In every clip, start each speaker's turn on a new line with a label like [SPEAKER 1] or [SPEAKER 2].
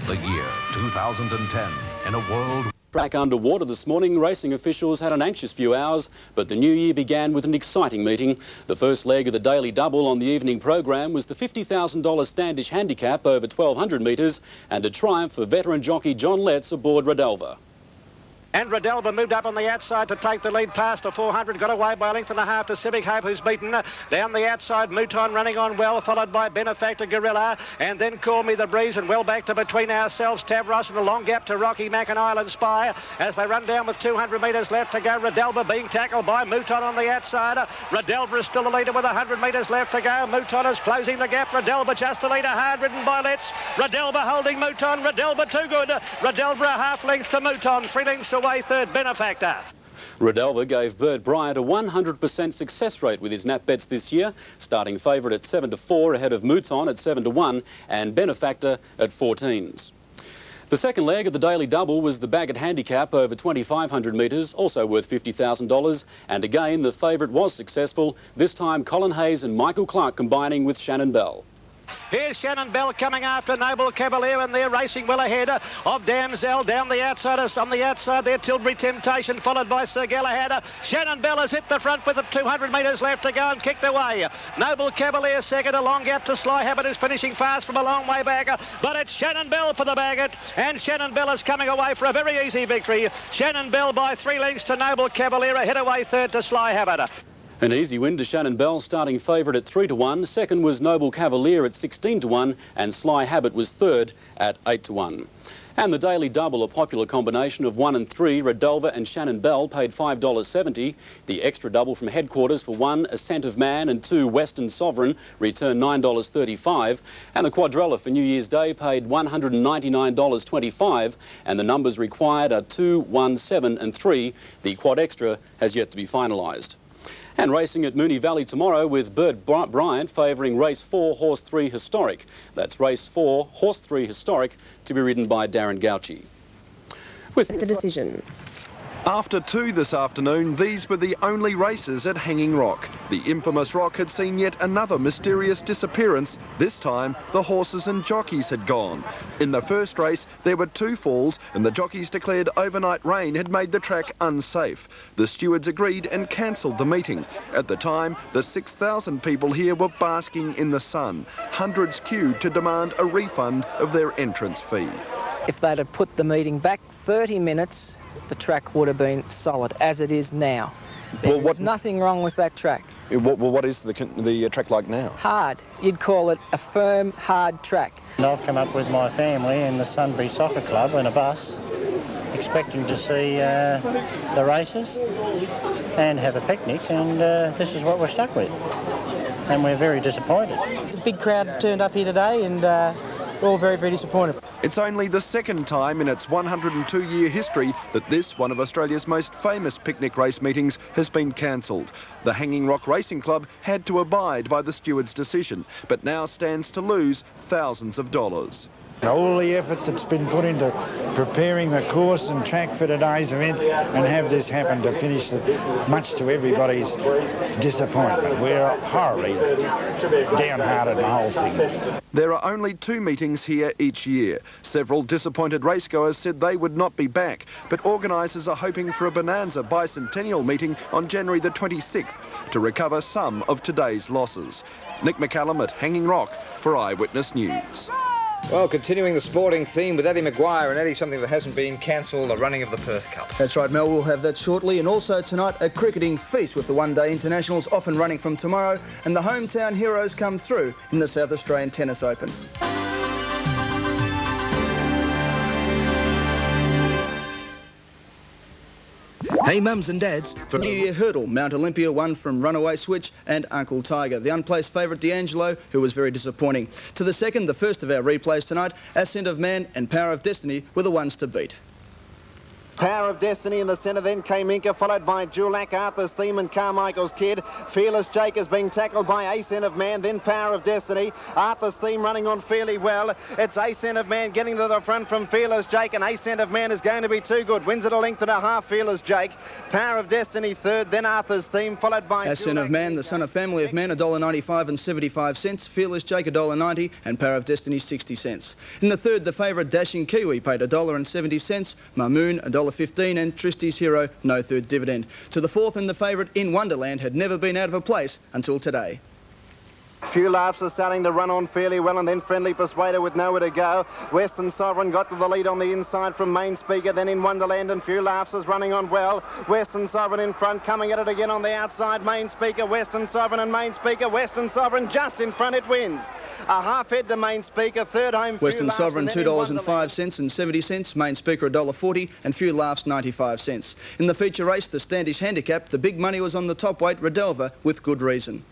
[SPEAKER 1] The year 2010 in a world...
[SPEAKER 2] Track underwater this morning, racing officials had an anxious few hours, but the new year began with an exciting meeting. The first leg of the daily double on the evening program was the $50,000 Standish handicap over 1,200 metres and a triumph for veteran jockey John Letts aboard Redelva.
[SPEAKER 3] And Redelva moved up on the outside to take the lead past the 400, got away by a length and a half to Civic Hope, who's beaten. Down the outside, Mouton running on well, followed by Benefactor Gorilla, and then Call Me the Breeze, and well back to Between Ourselves, Tavros, and a long gap to Rocky Mac and Island Spy as they run down with 200 metres left to go. Redelva being tackled by Mouton on the outside. Redelva is still the leader with 100 metres left to go. Mouton is closing the gap. Redelva just the leader, hard ridden by Letts. Redelva holding Mouton. Redelva too good. Redelva a half length to Mouton, 3 lengths away third, Benefactor.
[SPEAKER 2] Redelva gave Bert Bryant a 100% success rate with his nap bets this year, starting favourite at 7-4 ahead of Mouton at 7-1 and Benefactor at 14s. The second leg of the daily double was the Bagot handicap over 2,500 metres, also worth $50,000, and again the favourite was successful, this time Colin Hayes and Michael Clark combining with Shannon Bell.
[SPEAKER 3] Here's Shannon Bell coming after Noble Cavalier, and they're racing well ahead of Damsel. Down the outside, on the outside there, Tilbury Temptation, followed by Sir Galahad. Shannon Bell has hit the front with 200 metres left to go and kicked away. Noble Cavalier second, a long gap to Sly Habit, who's finishing fast from a long way back. But it's Shannon Bell for the Bagot, and Shannon Bell is coming away for a very easy victory. Shannon Bell by 3 lengths to Noble Cavalier, ahead away third to Sly Habit.
[SPEAKER 2] An easy win to Shannon Bell, starting favourite at 3-1. Second was Noble Cavalier at 16-1, and Sly Habit was third at 8-1. And the daily double, a popular combination of 1 and 3, Redelva and Shannon Bell paid $5.70. The extra double from headquarters for 1, Ascent of Man, and 2, Western Sovereign, returned $9.35. And the quadrella for New Year's Day paid $199.25. And the numbers required are 2, 1, 7 and 3. The quad extra has yet to be finalised. And racing at Moonee Valley tomorrow with Bert Bryant favouring race 4, horse 3 Historic. That's race 4, horse 3 Historic, to be ridden by Darren Gauci.
[SPEAKER 4] With the decision.
[SPEAKER 5] After 2 this afternoon, these were the only races at Hanging Rock. The infamous Rock had seen yet another mysterious disappearance. This time, the horses and jockeys had gone. In the first race, there were 2 falls, and the jockeys declared overnight rain had made the track unsafe. The stewards agreed and cancelled the meeting. At the time, the 6,000 people here were basking in the sun. Hundreds queued to demand a refund of their entrance fee.
[SPEAKER 6] If they'd have put the meeting back 30 minutes, the track would have been solid, as it is now. There's nothing wrong with that track.
[SPEAKER 5] What is the track like now?
[SPEAKER 6] Hard. You'd call it a firm, hard track.
[SPEAKER 7] And I've come up with my family in the Sunbury Soccer Club in a bus, expecting to see the races and have a picnic, and this is what we're stuck with. And we're very disappointed.
[SPEAKER 6] The big crowd turned up here today, and we're all very, very disappointed.
[SPEAKER 5] It's only the second time in its 102-year history that this, one of Australia's most famous picnic race meetings, has been cancelled. The Hanging Rock Racing Club had to abide by the steward's decision, but now stands to lose thousands of dollars.
[SPEAKER 8] All the effort that's been put into preparing the course and track for today's event, and have this happen to finish, much to everybody's disappointment. We're horribly downhearted in the whole thing.
[SPEAKER 5] There are only 2 meetings here each year. Several disappointed racegoers said they would not be back, but organisers are hoping for a bonanza bicentennial meeting on January the 26th to recover some of today's losses. Nick McCallum at Hanging Rock for Eyewitness News.
[SPEAKER 9] Well, continuing the sporting theme with Eddie Maguire, and Eddie, something that hasn't been cancelled, the running of the Perth Cup.
[SPEAKER 10] That's right, Mel, we'll have that shortly. And also tonight, a cricketing feast with the one-day internationals off and running from tomorrow, and the hometown heroes come through in the South Australian Tennis Open. Hey mums and dads, for New Year hurdle, Mount Olympia won from Runaway Switch and Uncle Tiger. The unplaced favourite D'Angelo, who was very disappointing. To the second, the first of our replays tonight, Ascent of Man and Power of Destiny were the ones to beat.
[SPEAKER 3] Power of Destiny in the centre, then came Inca, followed by Dulac, Arthur's Theme and Carmichael's Kid. Fearless Jake is being tackled by Ascent of Man, then Power of Destiny. Arthur's Theme running on fairly well. It's Ascent of Man getting to the front from Fearless Jake, and Ascent of Man is going to be too good. Wins it a length and a half, Fearless Jake. Power of Destiny third, then Arthur's Theme, followed by
[SPEAKER 10] Ascent of Man, the son of Family of Man, $1.95 and 75 cents. Fearless Jake, $1.90, and Power of Destiny, 60 cents. In the third, the favourite Dashing Kiwi paid $1 and 70 cents. Mamoon, $1.15, and Tristy's Hero, no third dividend. To the fourth, and the favourite In Wonderland had never been out of a place until today.
[SPEAKER 3] Few Laughs are starting to run on fairly well, and then Friendly Persuader with nowhere to go. Western Sovereign got to the lead on the inside from Main Speaker, then In Wonderland, and Few Laughs is running on well. Western Sovereign in front, coming at it again on the outside. Main Speaker, Western Sovereign and Main Speaker. Western Sovereign just in front, it wins. A half head to Main Speaker, third home Few
[SPEAKER 10] Western
[SPEAKER 3] Laughs,
[SPEAKER 10] Sovereign,
[SPEAKER 3] and then
[SPEAKER 10] $2.05 and 70 cents. Main Speaker, $1.40, and Few Laughs, 95 cents. In the feature race, the Standish Handicap, the big money was on the top weight, Redelva, with good reason.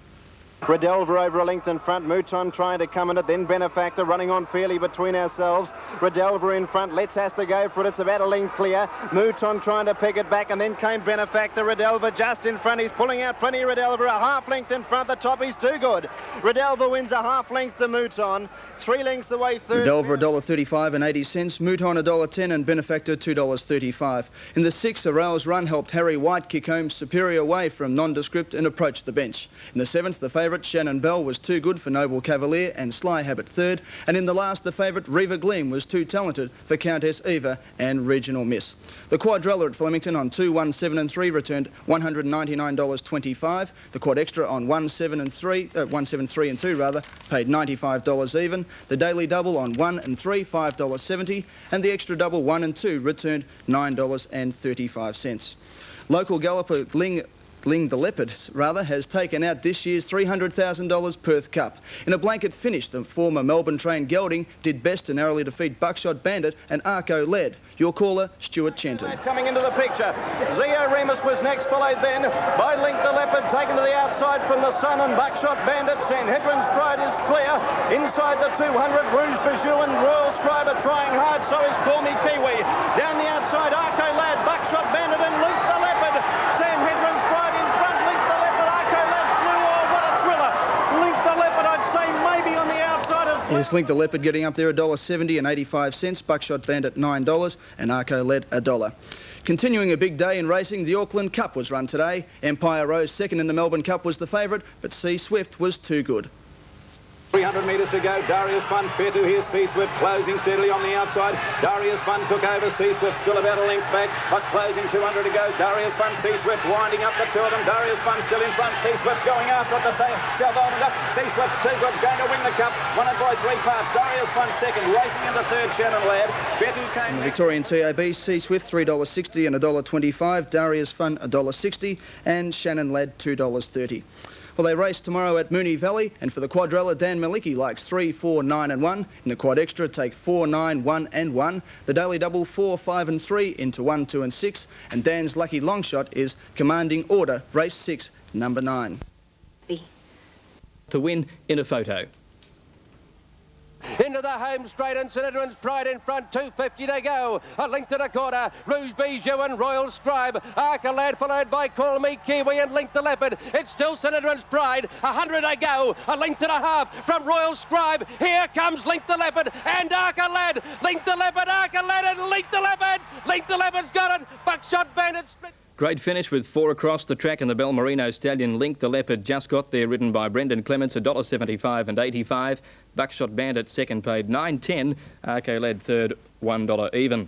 [SPEAKER 3] Redelva over a length in front, Mouton trying to come in it, then Benefactor running on fairly between ourselves. Redelva in front, Let's has to go for it, it's about a length clear. Mouton trying to pick it back, and then came Benefactor. Redelva just in front, he's pulling out plenty. Redelva a half length in front, the top he's too good. Redelva wins a half length to Mouton, 3 lengths away third.
[SPEAKER 10] Redelva $1.35 and 80 cents, Mouton $1.10 and Benefactor $2.35. In the sixth, a rails run helped Harry White kick home superior way from nondescript and approach the bench. In the seventh, the favourite Shannon Bell was too good for Noble Cavalier and Sly Habit third, and in the last, the favourite Reva Gleam was too talented for Countess Eva and Regional Miss. The quadrella at Flemington on 2, 1, 7 and 3 returned $199.25. The quad extra on 1, 7 and 3, 1, 7, 3 and 2 rather, paid $95 even. The daily double on 1 and 3, $5.70, and the extra double 1 and 2 returned $9.35. Local galloper Ling the Leopard, has taken out this year's $300,000 Perth Cup. In a blanket finish, the former Melbourne-trained gelding did best to narrowly defeat Buckshot Bandit, and Arco led. Your caller, Stuart Chenton.
[SPEAKER 3] Coming into the picture, Zio Remus was next, followed then by Link the Leopard, taken to the outside from the Sun, and Buckshot Bandit. Sanhedrin's Pride is clear. Inside the 200, Rouge Bijou and Royal Scribe are trying hard, so is Call Me Kiwi. Down the outside, Arco Lad, Buckshot Bandit and Link the Leopard. Sanhedrin's Pride in front, Link the Leopard, Arco Lad flew. Oh, what a thriller. Link the Leopard, I'd say maybe on the outside as
[SPEAKER 10] Yes, Link the Leopard getting up there, $1.70 and 85 cents. Buckshot Bandit, $9, and Arco led $1. Continuing a big day in racing, the Auckland Cup was run today. Empire Rose second in the Melbourne Cup was the favourite, but C Swift was too good.
[SPEAKER 3] 300 metres to go. Darius Fun fair to here. C Swift closing steadily on the outside. Darius Fun took over. C Swift still about a length back, but closing 200 to go. Darius Fun, C Swift winding up the two of them. Darius Fun still in front. C Swift going after at the South Island up. C Swift's too good's going to win the cup. Won it by 3 parts. Darius Fun second, racing into third. Shannon Ladd. Fetu came.
[SPEAKER 10] In the Victorian TAB, C Swift $3.60 and $1.25. Darius Fun $1.60 and Shannon Ladd $2.30. Well, they race tomorrow at Moonee Valley, and for the quadrella, Dan Malicki likes 3, 4, 9 and 1. In the quad extra, take 4, 9, 1 and 1. The daily double, 4, 5 and 3 into 1, 2 and 6. And Dan's lucky long shot is Commanding Order, race 6, number 9.
[SPEAKER 11] To win in a photo.
[SPEAKER 12] Into the home straight, and Sanhedrin's Pride in front, 250 to go. A length and a quarter, Rouge Bijou and Royal Scribe. Arca Lad followed by Call Me Kiwi and Link the Leopard. It's still Sanhedrin's Pride, 100 to go. A length and a half from Royal Scribe. Here comes Link the Leopard and Arca Lad. Link the Leopard, Arca Lad and Link the Leopard. Link the Leopard's got it. Buckshot Bandit split.
[SPEAKER 11] Great finish with 4 across the track, and the Belmerino stallion Link the Leopard just got there, ridden by Brendan Clements, $1.75 and 85. Buckshot Bandit second paid $9.10. Arco led third, $1 even.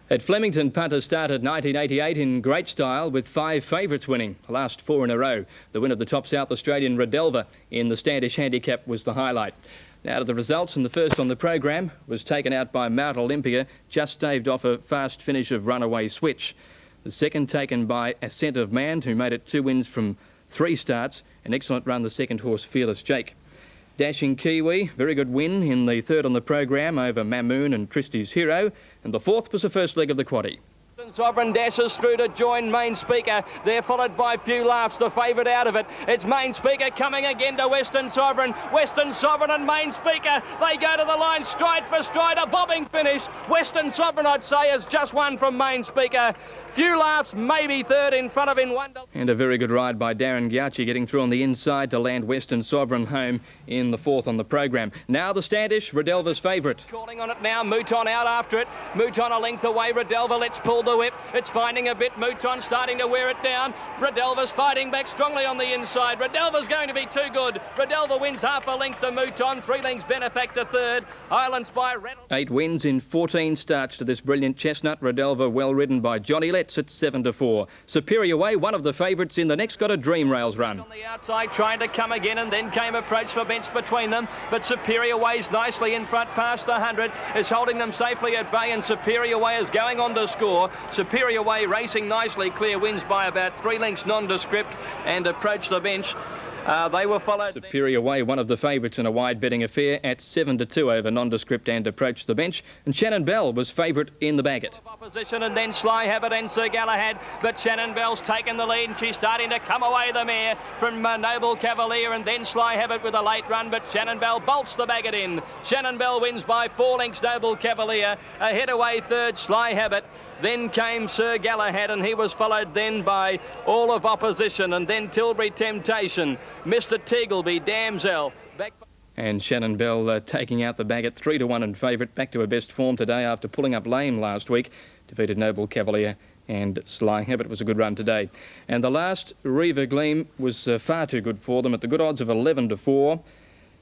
[SPEAKER 11] At Flemington, punters started 1988 in great style with 5 favourites winning, the last 4 in a row. The win of the top South Australian Redelva in the Standish Handicap was the highlight. Now to the results, and the first on the program was taken out by Mount Olympia, just staved off a fast finish of Runaway Switch. The second taken by Ascent of Man, who made it 2 wins from 3 starts. An excellent run, the second horse, Fearless Jake. Dashing Kiwi, very good win in the third on the program over Mamoon and Tristy's Hero. And the fourth was the first leg of the quaddie.
[SPEAKER 13] Sovereign dashes through to join Main Speaker. They're followed by Few Laughs, the favourite out of it. It's Main Speaker coming again to Western Sovereign. Western Sovereign and Main Speaker, they go to the line stride for stride, a bobbing finish. Western Sovereign, I'd say, has just won from Main Speaker. Few Laughs maybe third in front of in one.
[SPEAKER 11] And a very good ride by Darren Gauci getting through on the inside to land Western Sovereign home in the fourth on the program. Now the Standish, Redelva's favourite.
[SPEAKER 13] Calling on it now, Mouton out after it. Mouton a length away, Redelva lets pull the whip. It's finding a bit, Mouton starting to wear it down. Redelva's fighting back strongly on the inside. Redelva's going to be too good. Redelva wins half a length to Mouton. 3 lengths Benefactor third. Islands by Rattle.
[SPEAKER 11] 8 wins in 14 starts to this brilliant chestnut. Redelva well ridden by Johnny Letts at 7-4. Superior Way, one of the favourites in the next, got a Dream Rails run.
[SPEAKER 13] On the outside trying to come again, and then came approach for bench between them, but Superior Way's nicely in front past the 100, is holding them safely at bay, and Superior Way is going on to score. Superior Way racing nicely, clear wins by about 3 lengths nondescript and approach the bench. They were followed.
[SPEAKER 11] Superior Way, one of the favourites in a wide betting affair at 7-2 over nondescript and approached the bench. And Shannon Bell was favourite in the Bagot.
[SPEAKER 13] Opposition, and then Sly Habit and Sir Galahad, but Shannon Bell's taken the lead, and she's starting to come away the mare from Noble Cavalier, and then Sly Habit with a late run, but Shannon Bell bolts the Bagot in. Shannon Bell wins by 4 lengths Noble Cavalier, ahead away third Sly Habit. Then came Sir Galahad, and he was followed then by all of opposition, and then Tilbury Temptation, Mr. Teagleby, Damsel.
[SPEAKER 11] And Shannon Bell taking out the Bagot 3-1 and favourite, back to her best form today after pulling up lame last week. Defeated Noble Cavalier and Sly Habit. Was a good run today. And the last, Reaver Gleam, was far too good for them at the good odds of 11-4.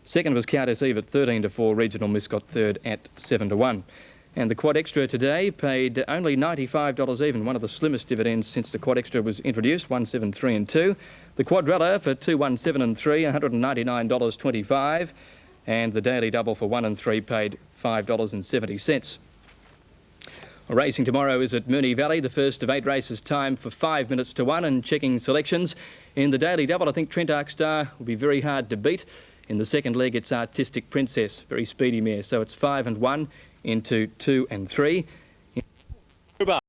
[SPEAKER 11] Second was Countess Eve at 13-4. Regional Miss got third at 7-1. And the Quad Extra today paid only $95 even, one of the slimmest dividends since the Quad Extra was introduced, 173 and 2. The Quadrella for 217 and 3, $199.25. And the Daily Double for 1 and 3 paid $5.70. Racing tomorrow is at Moonee Valley, the first of 8 races, time for 5 minutes to 1, and checking selections. In the Daily Double, I think Trent Arc Star will be very hard to beat. In the second leg, it's Artistic Princess, very speedy mare, so it's 5 and 1 into 2 and 3.